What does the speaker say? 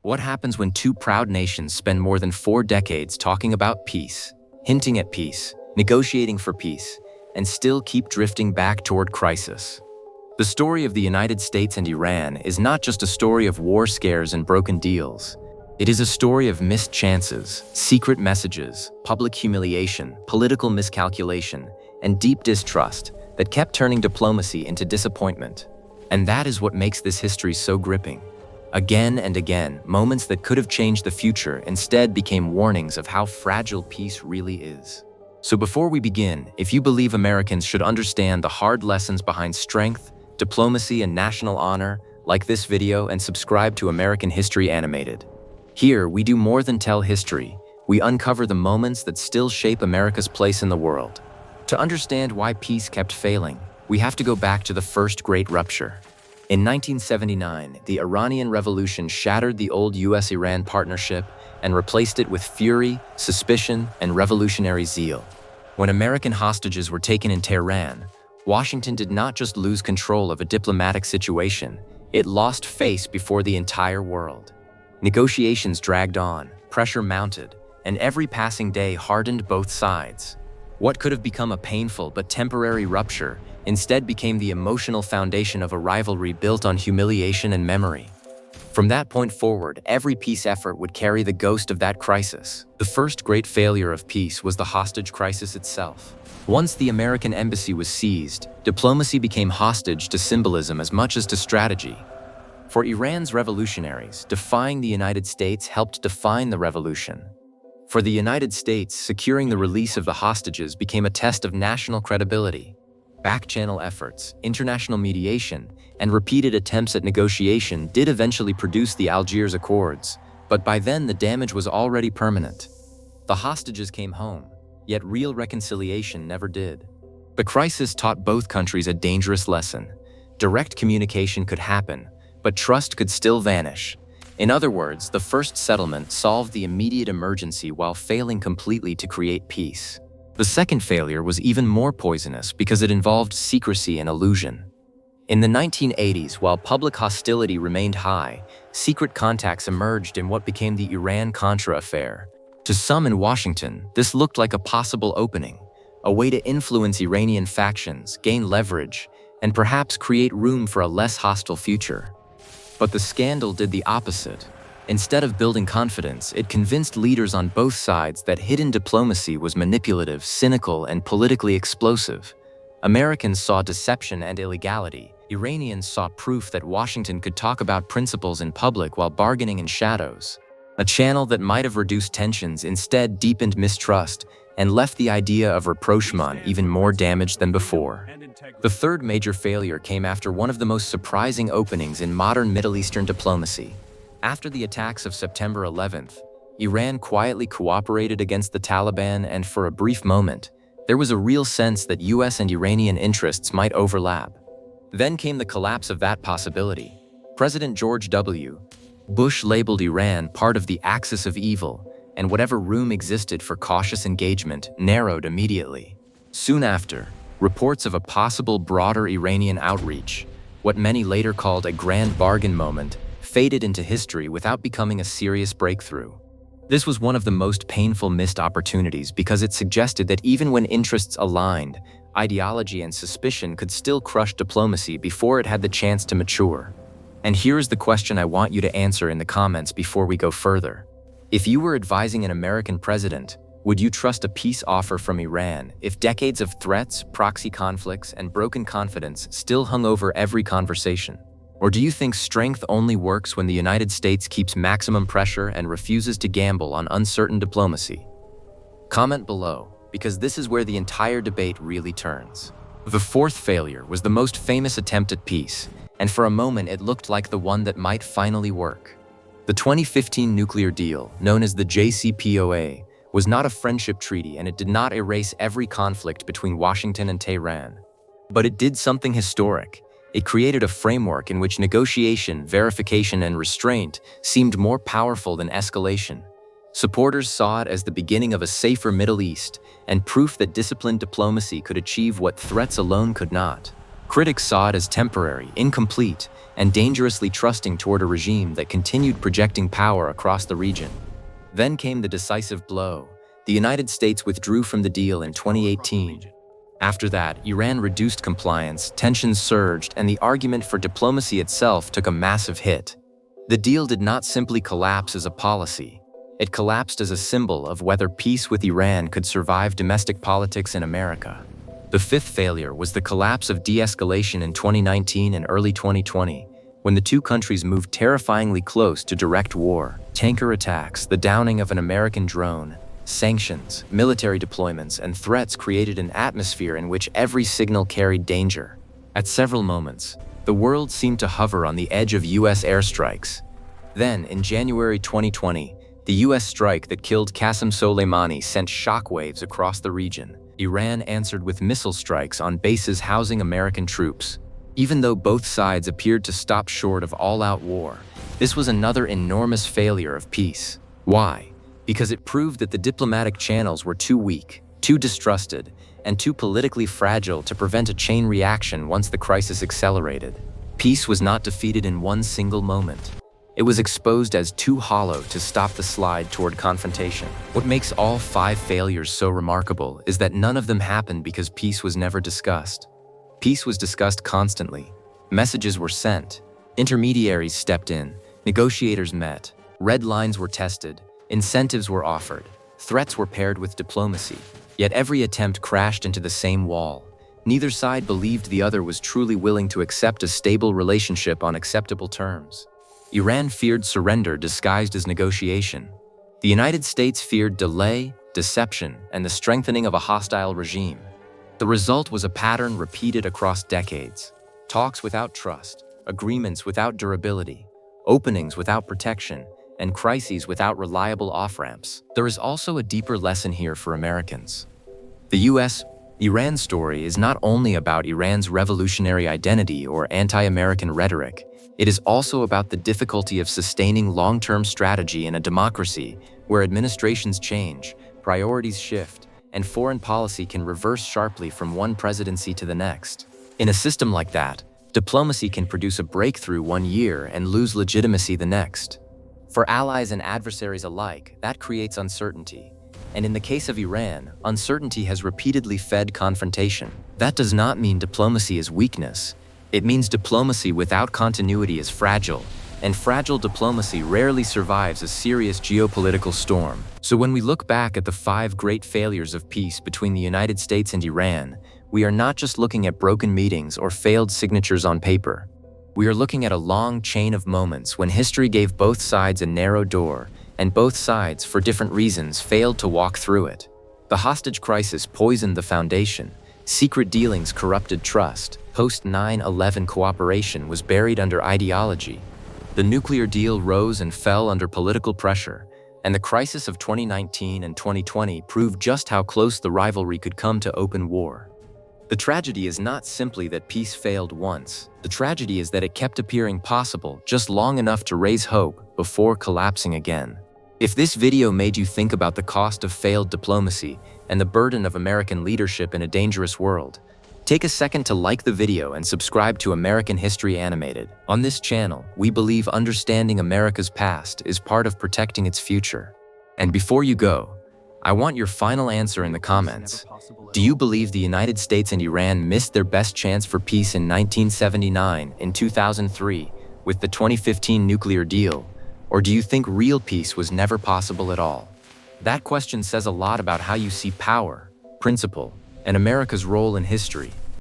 What happens when two proud nations spend more than 4 decades talking about peace, hinting at peace, negotiating for peace, and still keep drifting back toward crisis? The story of the United States and Iran is not just a story of war scares and broken deals. It is a story of missed chances, secret messages, public humiliation, political miscalculation, and deep distrust that kept turning diplomacy into disappointment. And that is what makes this history so gripping. Again and again, moments that could have changed the future instead became warnings of how fragile peace really is. So before we begin, if you believe Americans should understand the hard lessons behind strength, diplomacy, and national honor, like this video and subscribe to American History Animated. Here, we do more than tell history. We uncover the moments that still shape America's place in the world. To understand why peace kept failing, we have to go back to the first great rupture. In 1979, the Iranian Revolution shattered the old U.S. Iran partnership and replaced it with fury, suspicion, and revolutionary zeal. When American hostages were taken in Tehran, Washington did not just lose control of a diplomatic situation, it lost face before the entire world. Negotiations dragged on, pressure mounted, and every passing day hardened both sides. What could have become a painful but temporary rupture instead became the emotional foundation of a rivalry built on humiliation and memory. From that point forward, every peace effort would carry the ghost of that crisis. The first great failure of peace was the hostage crisis itself. Once the American embassy was seized, diplomacy became hostage to symbolism as much as to strategy. For Iran's revolutionaries, defying the United States helped define the revolution. For the United States, securing the release of the hostages became a test of national credibility. Back-channel efforts, international mediation, and repeated attempts at negotiation did eventually produce the Algiers Accords, but by then the damage was already permanent. The hostages came home, yet real reconciliation never did. The crisis taught both countries a dangerous lesson. Direct communication could happen, but trust could still vanish. In other words, the first settlement solved the immediate emergency while failing completely to create peace. The second failure was even more poisonous because it involved secrecy and illusion. In the 1980s, while public hostility remained high, secret contacts emerged in what became the Iran-Contra affair. To some in Washington, this looked like a possible opening, a way to influence Iranian factions, gain leverage, and perhaps create room for a less hostile future. But the scandal did the opposite. Instead of building confidence, it convinced leaders on both sides that hidden diplomacy was manipulative, cynical, and politically explosive. Americans saw deception and illegality. Iranians saw proof that Washington could talk about principles in public while bargaining in shadows. A channel that might have reduced tensions instead deepened mistrust and left the idea of rapprochement even more damaged than before. The third major failure came after one of the most surprising openings in modern Middle Eastern diplomacy. After the attacks of September 11th, Iran quietly cooperated against the Taliban, and for a brief moment, there was a real sense that U.S. and Iranian interests might overlap. Then came the collapse of that possibility. President George W. Bush labeled Iran part of the axis of evil, and whatever room existed for cautious engagement narrowed immediately. Soon after, reports of a possible broader Iranian outreach, what many later called a grand bargain moment, faded into history without becoming a serious breakthrough. This was one of the most painful missed opportunities because it suggested that even when interests aligned, ideology and suspicion could still crush diplomacy before it had the chance to mature. And here is the question I want you to answer in the comments before we go further. If you were advising an American president, would you trust a peace offer from Iran if decades of threats, proxy conflicts, and broken confidence still hung over every conversation? Or do you think strength only works when the United States keeps maximum pressure and refuses to gamble on uncertain diplomacy? Comment below, because this is where the entire debate really turns. The fourth failure was the most famous attempt at peace, and for a moment it looked like the one that might finally work. The 2015 nuclear deal, known as the JCPOA, was not a friendship treaty, and it did not erase every conflict between Washington and Tehran. But it did something historic. It created a framework in which negotiation, verification, and restraint seemed more powerful than escalation. Supporters saw it as the beginning of a safer Middle East and proof that disciplined diplomacy could achieve what threats alone could not. Critics saw it as temporary, incomplete, and dangerously trusting toward a regime that continued projecting power across the region. Then came the decisive blow. The United States withdrew from the deal in 2018. After that, Iran reduced compliance, tensions surged, and the argument for diplomacy itself took a massive hit. The deal did not simply collapse as a policy. It collapsed as a symbol of whether peace with Iran could survive domestic politics in America. The fifth failure was the collapse of de-escalation in 2019 and early 2020, when the two countries moved terrifyingly close to direct war. Tanker attacks, the downing of an American drone, sanctions, military deployments, and threats created an atmosphere in which every signal carried danger. At several moments, the world seemed to hover on the edge of U.S. airstrikes. Then, in January 2020, the U.S. strike that killed Qassem Soleimani sent shockwaves across the region. Iran answered with missile strikes on bases housing American troops. Even though both sides appeared to stop short of all-out war, this was another enormous failure of peace. Why? Because it proved that the diplomatic channels were too weak, too distrusted, and too politically fragile to prevent a chain reaction once the crisis accelerated. Peace was not defeated in one single moment. It was exposed as too hollow to stop the slide toward confrontation. What makes all 5 failures so remarkable is that none of them happened because peace was never discussed. Peace was discussed constantly. Messages were sent. Intermediaries stepped in. Negotiators met. Red lines were tested. Incentives were offered. Threats were paired with diplomacy. Yet every attempt crashed into the same wall. Neither side believed the other was truly willing to accept a stable relationship on acceptable terms. Iran feared surrender disguised as negotiation. The United States feared delay, deception, and the strengthening of a hostile regime. The result was a pattern repeated across decades. Talks without trust, agreements without durability, openings without protection, and crises without reliable off-ramps. There is also a deeper lesson here for Americans. The U.S.-Iran story is not only about Iran's revolutionary identity or anti-American rhetoric. It is also about the difficulty of sustaining long-term strategy in a democracy where administrations change, priorities shift, and foreign policy can reverse sharply from one presidency to the next. In a system like that, diplomacy can produce a breakthrough one year and lose legitimacy the next. For allies and adversaries alike, that creates uncertainty. And in the case of Iran, uncertainty has repeatedly fed confrontation. That does not mean diplomacy is weakness. It means diplomacy without continuity is fragile, and fragile diplomacy rarely survives a serious geopolitical storm. So when we look back at the 5 great failures of peace between the United States and Iran, we are not just looking at broken meetings or failed signatures on paper. We are looking at a long chain of moments when history gave both sides a narrow door, and both sides, for different reasons, failed to walk through it. The hostage crisis poisoned the foundation. Secret dealings corrupted trust. Post-9/11 cooperation was buried under ideology. The nuclear deal rose and fell under political pressure, and the crisis of 2019 and 2020 proved just how close the rivalry could come to open war. The tragedy is not simply that peace failed once. The tragedy is that it kept appearing possible just long enough to raise hope before collapsing again. If this video made you think about the cost of failed diplomacy and the burden of American leadership in a dangerous world, take a second to like the video and subscribe to American History Animated. On this channel, we believe understanding America's past is part of protecting its future. And before you go, I want your final answer in the comments. Do you believe the United States and Iran missed their best chance for peace in 1979, in 2003, with the 2015 nuclear deal? Or do you think real peace was never possible at all? That question says a lot about how you see power, principle, and America's role in history.